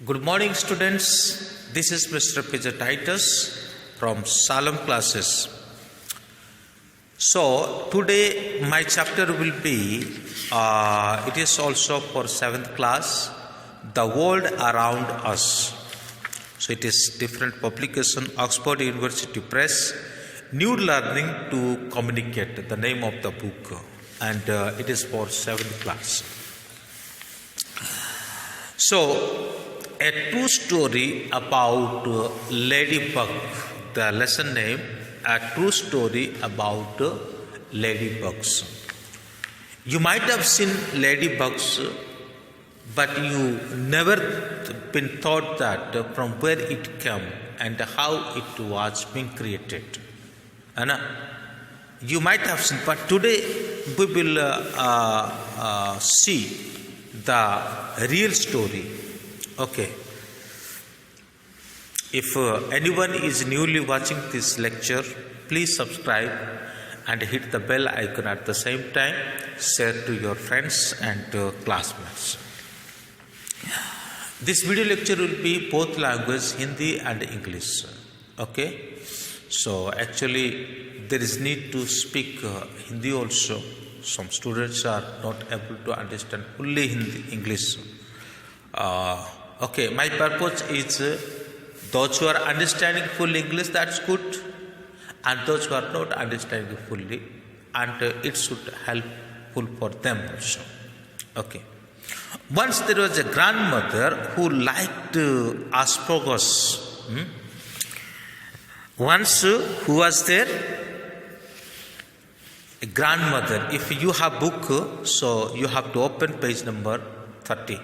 Good morning, students. This is Mr. Peter Titus from Salem classes. So, today my chapter will be, it is also for 7th class, The World Around Us. So, it is different publication, Oxford University Press, New Learning to Communicate, the name of the book, and it is for 7th class. So, a true story about ladybug, the lesson name, a true story about ladybugs. You might have seen ladybugs, but you never been thought that from where it came and how it was being created. And you might have seen, but today we will see the real story. Okay. If anyone is newly watching this lecture, please subscribe and hit the bell icon at the same time. Share to your friends and classmates. This video lecture will be both language, Hindi and English. Okay. So actually there is need to speak Hindi also. Some students are not able to understand fully Hindi, English. Okay, my purpose is those who are understanding full English, that's good, and those who are not understanding fully, and it should helpful for them also. Okay. Once there was a grandmother who liked asparagus. Once who was there? A grandmother. If you have book, so you have to open page number 30.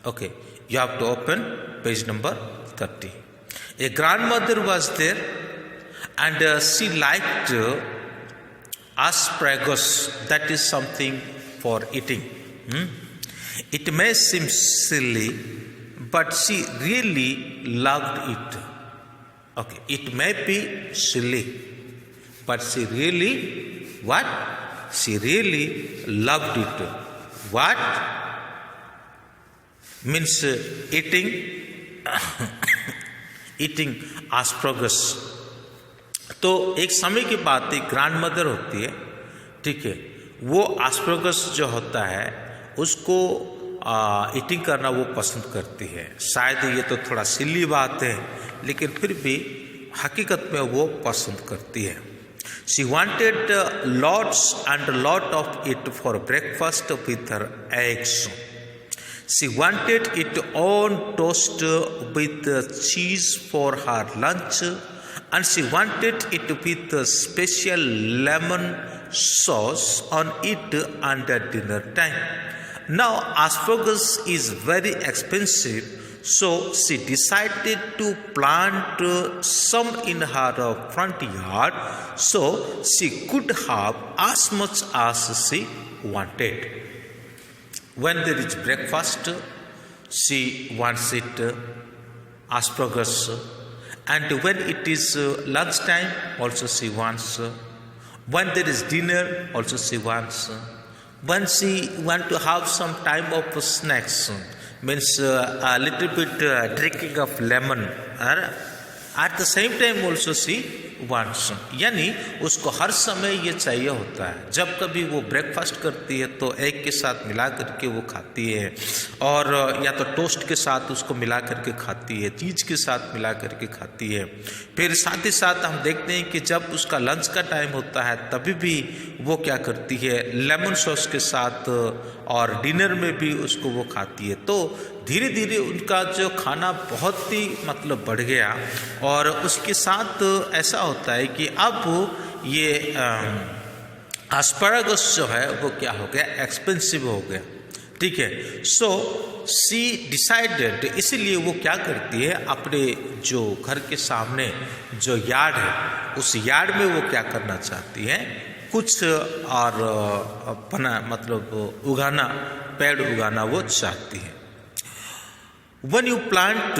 Okay, you have to open page number 30. A grandmother was there and she liked asparagus, that is something for eating. It may seem silly, but she really loved it. Okay, it may be silly, but she really, what? She really loved it. What? Means eating asparagus. तो एक समय की बात एक grand mother होती है, ठीक है, वो asparagus जो होता है उसको ईटिंग करना वो पसंद करती है. शायद ये तो थोड़ा सिली बात है, लेकिन फिर भी हकीकत में वो पसंद करती है. She wanted lots and lot of it for breakfast with her eggs. She wanted it on toast with cheese for her lunch, and she wanted it with special lemon sauce on it under dinner time. Now, asparagus is very expensive, so she decided to plant some in her front yard so she could have as much as she wanted. When there is breakfast, she wants it asparagus, and when it is lunchtime, also she wants. When there is dinner, also she wants. When she want to have some time of snacks, means a little bit drinking of lemon, at the same time also she wants. यानी उसको हर समय ये चाहिए होता है. जब कभी वो ब्रेकफास्ट करती है तो एग के साथ मिला करके वो खाती है, और या तो टोस्ट के साथ उसको मिला करके खाती है, चीज़ के साथ मिला करके खाती है. फिर साथ ही साथ हम देखते हैं कि जब उसका लंच का टाइम होता है तभी भी वो क्या करती है, लेमन सॉस के साथ, और डिनर में भी उसको वो खाती है. तो धीरे धीरे उनका जो खाना बहुत ही मतलब बढ़ गया, और उसके साथ ऐसा होता है कि अब ये एस्पैरागस जो है वो क्या हो गया, एक्सपेंसिव हो गया. ठीक है. सो शी डिसाइडेड, इसीलिए वो क्या करती है, अपने जो घर के सामने जो यार्ड है उस यार्ड में वो क्या करना चाहती है, कुछ और बना मतलब उगाना, पेड़ उगाना वो चाहती है. When you plant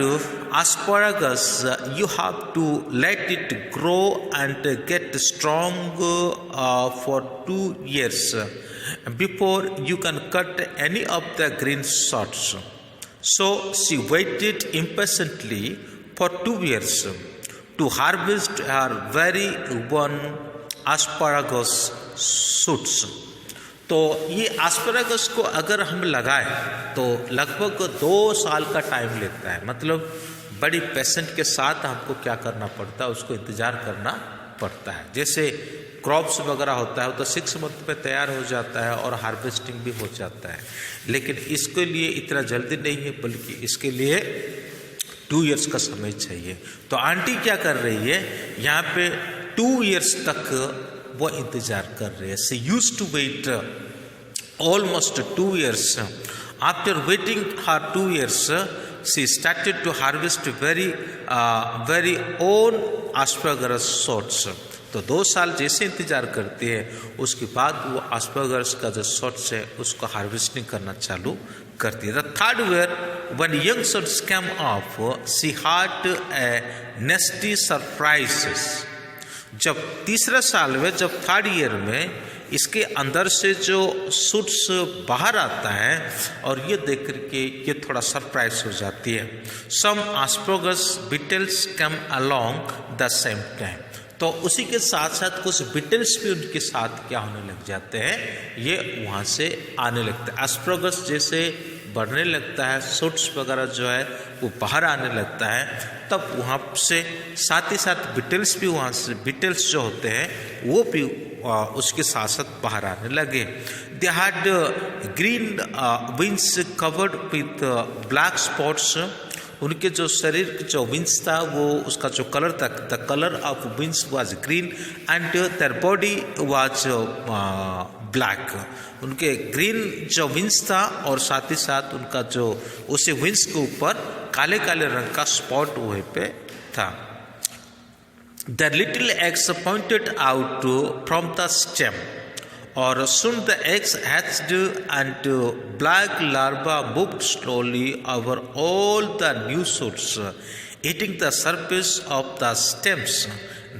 asparagus, you have to let it grow and get strong for 2 years before you can cut any of the green shoots. So she waited impatiently for 2 years to harvest her very one asparagus shoots. तो ये asparagus को अगर हम लगाएं तो लगभग 2 साल का टाइम लेता है। मतलब बड़ी पेशेंट के साथ हमको क्या करना पड़ता है, उसको इंतज़ार करना पड़ता है। जैसे क्रॉप्स वगैरह होता है वो तो 6 मंथ में तैयार हो जाता है और हार्वेस्टिंग भी हो जाता है, लेकिन इसके लिए इतना जल्दी नहीं है, बल्कि इसके लिए 2 इयर्स का समय चाहिए। तो आंटी क्या कर रही है, यहाँ पे 2 इयर्स तक वो इंतजार कर रहे हैं। She used to wait almost 2 years. After waiting her 2 years, she started to harvest very own asparagus shoots. तो 2 साल जैसे इंतजार करती है, उसके बाद वो एस्पैरागस का जो शॉट्स है उसको हार्वेस्टिंग करना चालू करती है। The third year when young shoots came off, she had a nasty surprises. जब तीसरा साल में, जब थर्ड ईयर में इसके अंदर से जो शूट्स बाहर आता है और ये देख करके ये थोड़ा सरप्राइज हो जाती है। Some asparagus beetles come along the same time. तो उसी के साथ साथ कुछ बीटल्स भी उनके साथ क्या होने लग जाते हैं, ये वहाँ से आने लगता है। एस्पैरागस जैसे बढ़ने लगता है, शूट्स वगैरह जो है वो बाहर आने लगता है, तब वहाँ से साथ ही साथ बीटल्स भी, वहाँ से बीटल्स जो होते हैं वो भी उसके साथ साथ बाहर आने लगे। They had green wings covered with black spots. उनके जो शरीर के जो विंग्स था वो उसका जो कलर था, the colour of wings was green and their body was black. उनके ग्रीन जो विंग्स था और साथ ही साथ उनका जो उसे विंग्स के ऊपर काले काले रंग का स्पॉट वहीं पे था। The little eggs pointed out from the stem, or soon the eggs hatched and black larvae moved slowly over all the new shoots, eating the surface of the stems.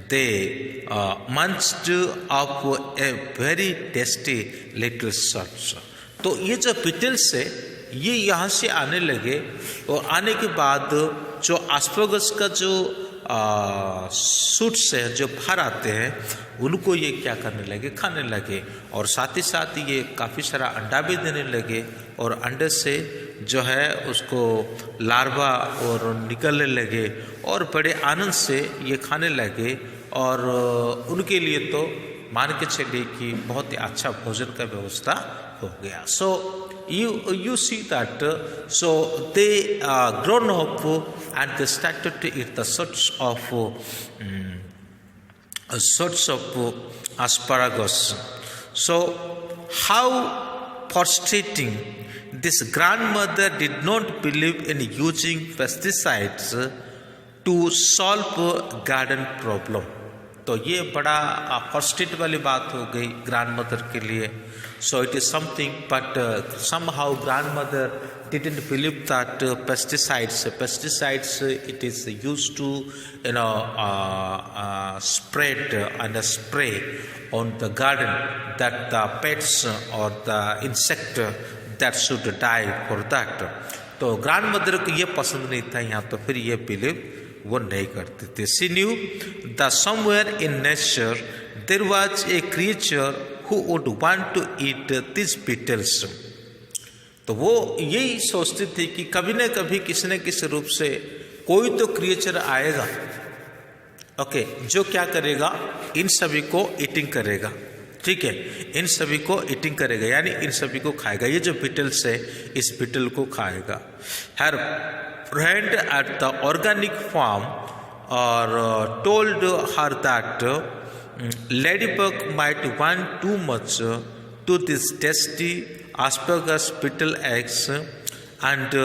They munched up a very tasty little shoots. तो ये जो Beatles है ये यहाँ से आने लगे और आने के बाद जो एस्पैरागस का जो शूट्स है जो बाहर आते हैं उनको ये क्या करने लगे, खाने लगे। और साथ ही साथ ये काफ़ी सारा अंडा भी देने लगे और अंडे से जो है उसको लार्वा और निकलने लगे और बड़े आनंद से ये खाने लगे। और उनके लिए तो मान के चलिए कि बहुत ही अच्छा भोजन का व्यवस्था हो गया। सो you see that so they grown up and they started to eat the sorts of asparagus. So how frustrating! This grandmother did not believe in using pesticides to solve garden problem. तो ये बड़ा frustrate वाली बात हो गई grandmother के लिए। So it is something but somehow grandmother didn't believe that pesticides it is used to spread and spray on the garden that the pets or the insect that should die for that. तो grandmother को ये पसंद नहीं था, यहाँ तो फिर ये बिलीव वो नहीं करते थे। She knew that somewhere in nature there was a creature who would want to eat these beetles. तो वो यही सोचती थी कि कभी न कभी किसी न किसी रूप से कोई तो क्रिएचर आएगा, ओके, जो क्या करेगा, इन सभी को ईटिंग करेगा। ठीक है, इन सभी को ईटिंग करेगा यानी इन सभी को खाएगा। ये जो बीटल्स है इस बीटल को खाएगा। हर friend at the organic farm told her that ladybug might want too much to this tasty asparagus beetle eggs and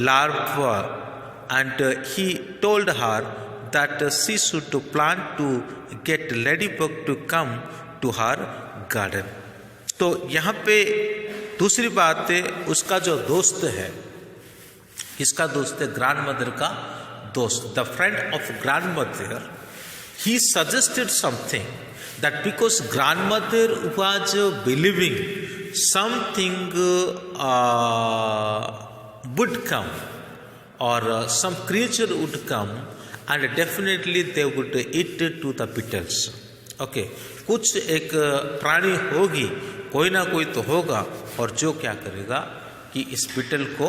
larvae, and he told her that she should plan to get ladybug to come to her garden. तो यहाँ पे दूसरी बात है, उसका जो दोस्त है, किसका दोस्त है, ग्रैंडमदर का दोस्त, the friend of grandmother, he suggested something that because grandmother was believing something would come, or some creature would come, and definitely they would eat to the beetles. Okay, कुछ एक प्राणी होगी, कोई ना कोई तो होगा, और जो क्या करेगा कि इस बीटल को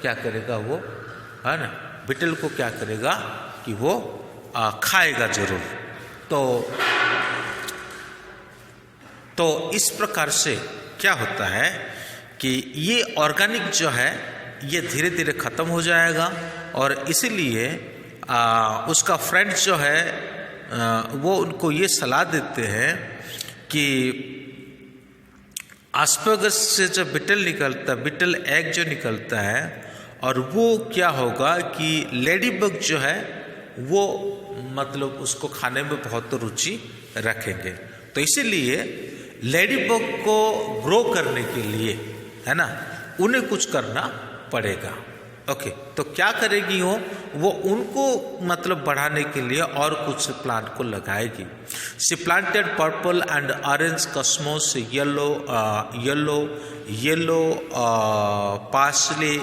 क्या करेगा, वो है ना, बीटल को क्या करेगा कि वो खाएगा जरूर। तो इस प्रकार से क्या होता है कि ये ऑर्गेनिक जो है ये धीरे धीरे ख़त्म हो जाएगा, और इसीलिए उसका फ्रेंड जो है वो उनको ये सलाह देते हैं कि एस्परगस से जो बीटल निकलता है, बीटल एग जो निकलता है, और वो क्या होगा कि लेडी बग जो है वो मतलब उसको खाने में बहुत रुचि रखेंगे। तो इसीलिए लेडी बग को ग्रो करने के लिए, है ना, उन्हें कुछ करना पड़ेगा। ओके, तो क्या करेगी वो उनको मतलब बढ़ाने के लिए और कुछ प्लांट को लगाएगी। She planted purple and orange cosmos, yellow parsley,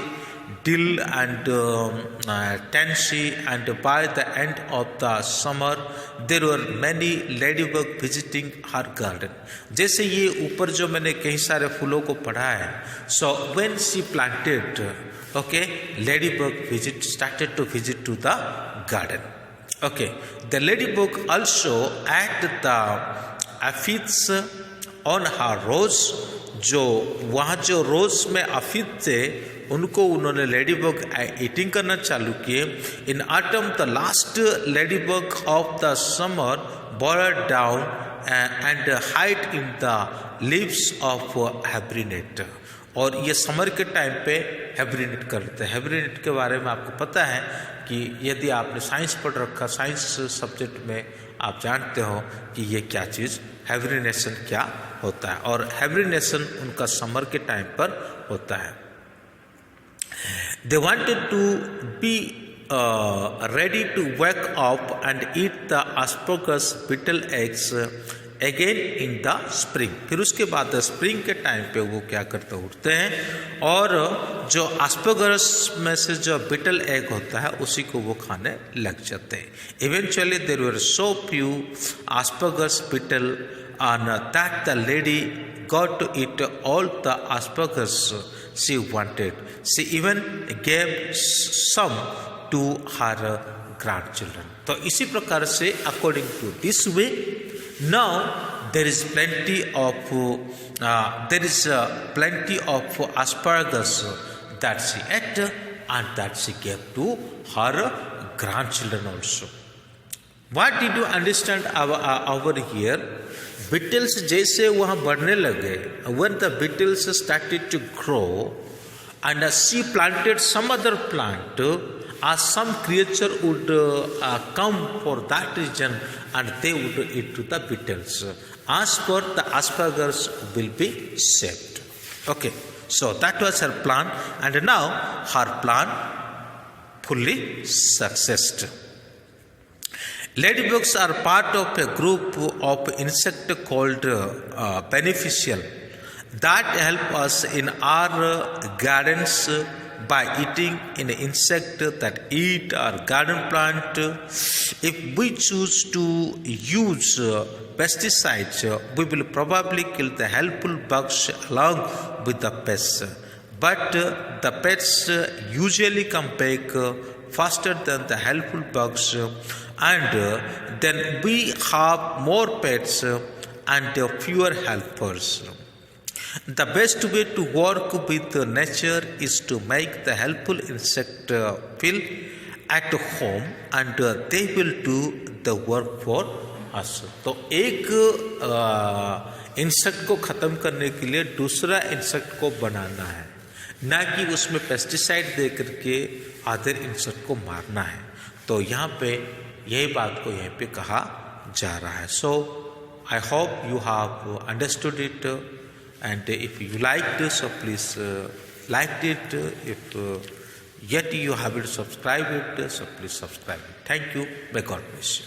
dill and tansy, and by the end of the summer there were many ladybug visiting her garden। जैसे ये ऊपर जो मैंने कई सारे फूलों को पढ़ा है, so when she planted, okay, ladybug started to visit to the garden। Okay, the ladybug also ate the aphids on her rose। जो वहाँ जो रोज में अफीद थे उनको उन्होंने लेडीबग ईटिंग करना चालू किए। In autumn the last ladybug of the summer board down and hide in the leaves of hibernate. और ये समर के टाइम पे हैब्रिनेट करते हैं। हैब्रिनेट के बारे में आपको पता है कि यदि आपने साइंस पढ़ रखा, साइंस सब्जेक्ट में आप जानते हो कि ये क्या चीज़ हैब्रिनेशन क्या होता है, और हैब्रिनेशन उनका समर के टाइम पर होता है। They wanted to be ready to wake up and eat the asparagus beetle eggs again in the spring। फिर उसके बाद स्प्रिंग के टाइम पे वो क्या करते उठते हैं और जो एस्परगस में से जो बीटल एग होता है उसी को वो खाने लग जाते हैं। Eventually there were so few asparagus beetle on that the lady got to eat all the asparagus she wanted। She even gave some to her grandchildren। तो इसी प्रकार से according to this way now there is plenty of asparagus that she ate and that she gave to her grandchildren also। What did you understand over here? Beetles जैसे वहाँ बढ़ने लगे, when the beetles started to grow and she planted some other plant, some creature would come for that region and they would eat to the beetles, as per the asparagus will be saved। Okay, so that was her plan, and now her plan fully successed। Ladybugs are part of a group of insects called beneficial that help us in our gardens by eating an insect that eat our garden plant। If we choose to use pesticides, we will probably kill the helpful bugs along with the pests, but the pests usually come back faster than the helpful bugs, and then we have more pets and fewer helpers। The best way to work with nature is to make the helpful insect feel at home, and they will do the work for us। तो एक insect को ख़त्म करने के लिए दूसरा insect को बनाना है, ना कि उसमें पेस्टिसाइड दे करके अदर इंसेक्ट को मारना है। तो यहाँ पे यही बात को यहाँ पे कहा जा रहा है। So I hope you have understood it, and if you liked it, so please like it। If yet you haven't subscribed it, so please subscribe it। Thank you। May God bless you।